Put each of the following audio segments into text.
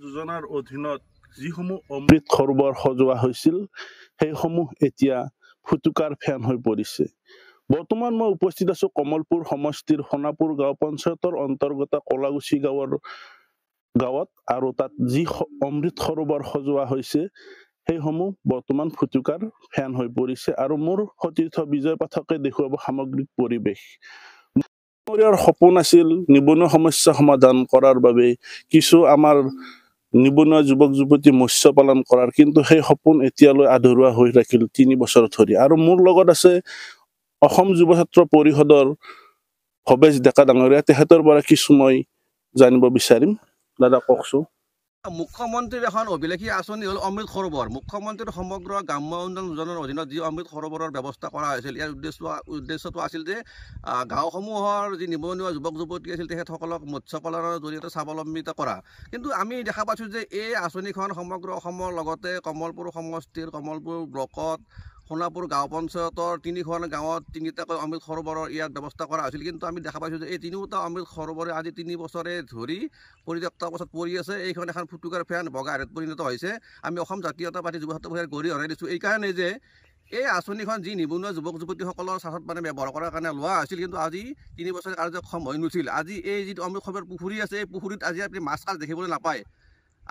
যোজনাৰ অধীনত যিসমূহ অমৃত সৰোবৰ সজোৱা হৈছিল সেইসমূহ এতিয়া ফুটুকাৰ ফেন হৈ পৰিছে। বৰ্তমান মই উপস্থিত আছো কমলপুৰ সমষ্টিৰ সোণাপুৰ গাঁও পঞ্চায়তৰ অন্তৰ্গত কলাগুছি গাঁৱত আৰু তাত যি অমৃত সৰোবৰ সজোৱা হৈছে সেইসমূহ বৰ্তমান ফুটুকাৰ ফেন হৈ পৰিছে আৰু মোৰ সতীৰ্থ বিজয় পাঠকে দেখুৱাব সামগ্ৰিক পৰিৱেশ। মোৰ সপোন আছিল নিবনুৱা সমস্যা সমাধান কৰাৰ বাবে কিছু আমাৰ নিবনুৱা যুৱক যুৱতী মৎস্য পালন কৰাৰ, কিন্তু সেই সপোন এতিয়ালৈ আধৰুৱা হৈ থাকিল ৩ বছৰ ধৰি। আৰু মোৰ লগত আছে অসম যুৱ ছাত্ৰ পৰিষদৰ ভৱেশ ডেকা ডাঙৰীয়া, তেখেতৰ পৰা কিছু মই জানিব বিচাৰিম। দাদা কওকচোন। মুখ্যমন্ত্ৰীৰ এখন অভিলেখী আঁচনি হ'ল অমৃত সৰোবৰ। মুখ্যমন্ত্ৰীৰ সমগ্ৰ গ্ৰাম্য উন্নয়ন যোজনাৰ অধীনত যি অমৃত সৰোবৰৰ ব্যৱস্থা কৰা হৈছিল, ইয়াৰ উদ্দেশ্যটো আছিল যে গাঁওসমূহৰ যি নিবনুৱা যুৱক যুৱতী আছিল তেখেতসকলক মৎস্য পালনৰ জৰিয়তে স্বাৱলম্বিত কৰা। কিন্তু আমি দেখা পাইছোঁ যে এই আঁচনিখন সমগ্ৰ অসমৰ লগতে কমলপুৰ সমষ্টিৰ কমলপুৰ ব্লকত সোণাপুৰ গাঁও পঞ্চায়তৰ ৩খন গাঁৱত ৩টাকৈ অমৃত সৰোবৰৰ ইয়াত ব্যৱস্থা কৰা হৈছিল। কিন্তু আমি দেখা পাইছোঁ যে এই ৩টা অমৃত সৰোবৰে আজি ৩ বছৰে ধৰি পৰিত্যক্ত অৱস্থাত পৰি আছে। এইখন এখন ফুটুকাৰ ফেন বগা হাৰত পৰিণত হৈছে। আমি অসম জাতীয়তাবাদী যুৱ ছাত্ৰ পৰিষদে গৰিহণাই দিছোঁ এইকাৰণে যে এই আঁচনিখন যি নিবনুৱা যুৱক যুৱতীসকলৰ স্বাৰ্থত ব্যৱহাৰ কৰাৰ কাৰণে লোৱা হৈছিল, কিন্তু আজি 3 বছৰ কাৰ্যক্ষম হৈ নুঠিল। আজি এই যিটো অমৃত সৰোবৰ পুখুৰী আছে, এই পুখুৰীত আজি আপুনি মাছ কাছ দেখিবলৈ নাপায়।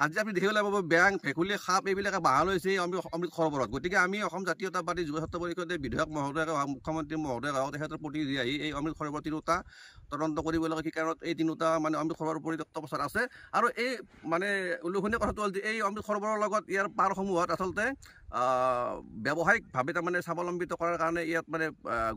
আজি আপুনি দেখিবলৈ পাব বেং, ভেকুলী, সাপ এইবিলাকে বাহা লৈছে এই অমৃত সৰোবৰত। গতিকে আমি অসম জাতীয়তাবাদী যুৱ ছাত্ৰ পৰিষদে বিধায়ক মহোদয়কে হওক, মুখ্যমন্ত্ৰী মহোদয়কে হওক, তেখেতৰ প্ৰতিনিধি আহি এই অমৃত সৰোবৰ 3টা তদন্ত কৰিব লাগে কি কাৰণত এই 3টা অমৃত সৰোবৰ পৰিত্যক্ত অৱস্থাত আছে। আৰু এই উল্লেখনীয় কথাটো হ'ল যে এই অমৃত সৰোবৰৰ লগত ইয়াৰ পাৰসমূহত আচলতে ব্যৱসায়িকভাৱে স্বাৱলম্বিত কৰাৰ কাৰণে ইয়াত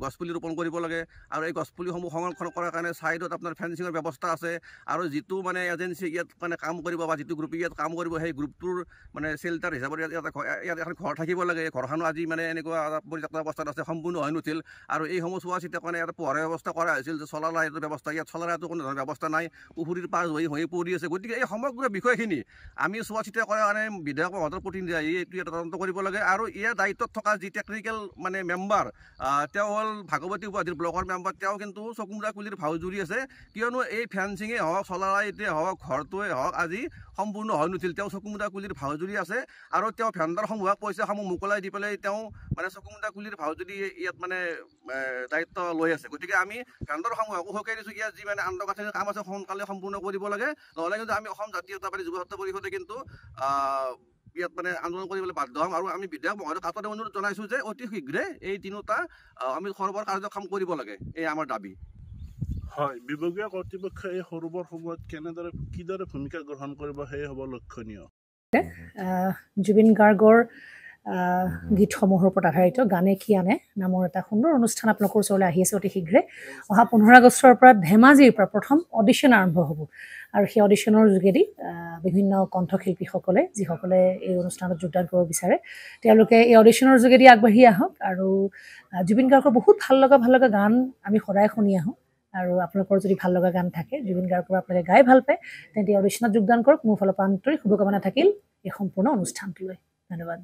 গছপুলি ৰোপণ কৰিব লাগে। আৰু এই গছপুলিসমূহ সংৰক্ষণ কৰাৰ কাৰণে ছাইডত আপোনাৰ ফেন্সিঙৰ ব্যৱস্থা আছে। আৰু যিটো এজেঞ্চি ইয়াত কাম কৰিব বা যিটো গ্ৰুপে ইয়াত কাম কৰিব, সেই গ্ৰুপটোৰ চেল্টাৰ হিচাপত ইয়াত এখন ঘৰ থাকিব লাগে। ঘৰখনো আজি এনেকুৱা পৰিত্যক্ত অৱস্থাত আছে, সম্পূৰ্ণ হৈ নুঠিল। আৰু এইসমূহ চোৱা চিতা ইয়াত পোহৰৰ ব্যৱস্থা কৰা হৈছিল, যে চলাৰ লাইটৰ ব্যৱস্থা, ইয়াত চলাৰ লাইটৰ কোনো ধৰণৰ ব্যৱস্থা নাই। পুখুৰীৰ পাৰ হৈ পৰি আছে। গতিকে এই সমগ্ৰ বিষয়খিনি আমি চোৱা চিতা কৰাৰ কাৰণে বিধায়ক মহোদয়ৰ প্ৰতিনিধি আহি এইটো এটা তদন্ত কৰিব লাগে। আৰু ইয়াৰ দায়িত্বত থকা যি টেকনিকেল মেম্বাৰ, তেওঁ হ'ল ভাগৱতী উপাধিৰ ব্লকৰ মেম্বাৰ, তেওঁ কিন্তু চকুমুৰা কুলিৰ ভাও জুৰি আছে। কিয়নো এই ফেন্সিঙে হওক, চলাৰ লাইটে হওক, ঘৰটোৱে হওক আজি সম্পূৰ্ণ হৈ নুঠিল। তেওঁ চকুমুৰা কুলিৰ ভাও জুৰি আছে। আৰু তেওঁ ভেণ্ডাৰসমূহক পইচাসমূহ মোকলাই দি পেলাই তেওঁ চকুমুৰা কুলিৰ ভাও জুৰি ইয়াত দায়িত্ব লৈ আছে। গতিকে আমি ভেণ্ডাৰসমূহকো সকিয়াই দিছোঁ, ইয়াত যি আন্তঃগাঁথনিৰ কাম আছে সোনকালে সম্পূৰ্ণ কৰিব লাগে। নহ'লে কিন্তু আমি অসম জাতীয়তাবাদী যুৱ ছাত্ৰ পৰিষদে কিন্তু ইয়াত আন্দোলন কৰিবলৈ বাধ্য হ'ম। আৰু আমি বিধায়ক মহোদয়ক কাকতে অনুৰোধ জনাইছোঁ যে অতি শীঘ্ৰে এই 3টা আমি সৰোবৰ কাৰ্যক্ষম কৰিব লাগে, এই আমাৰ দাবী। হয়, বিভাগীয় কৰ্তৃপক্ষই এই সৰোবৰসমূহত কিদৰে ভূমিকা গ্ৰহণ কৰিব সেয়ে হ'ব লক্ষণীয়। জুবিন গাৰ্গৰ গীতসমূহৰ ওপৰত আধাৰিত গানে কি আনে নামৰ এটা সুন্দৰ অনুষ্ঠান আপোনালোকৰ ওচৰলৈ আহি আছে অতি শীঘ্ৰে। অহা 15 আগষ্টৰ পৰা ধেমাজিৰ পৰা প্ৰথম অডিশ্যন আৰম্ভ হ'ব। আৰু সেই অডিশ্যনৰ যোগেদি বিভিন্ন কণ্ঠশিল্পীসকলে যিসকলে এই অনুষ্ঠানত যোগদান কৰিব বিচাৰে, তেওঁলোকে এই অডিশ্যনৰ যোগেদি আগবাঢ়ি আহক। আৰু জুবিন গাৰ্গৰ বহুত ভাল লগা গান আমি সদায় শুনি আহোঁ। আৰু আপোনালোকৰ যদি ভাল লগা গান থাকে, জুবিন গাৰ্গৰ আপোনালোকে গাই ভাল পায়, তেন্তে অডিশ্যনত যোগদান কৰক। মোৰ ফালৰ পৰা আন্তৰিক শুভকামনা থাকিল এই সম্পূৰ্ণ অনুষ্ঠানটোলৈ। ধন্যবাদ।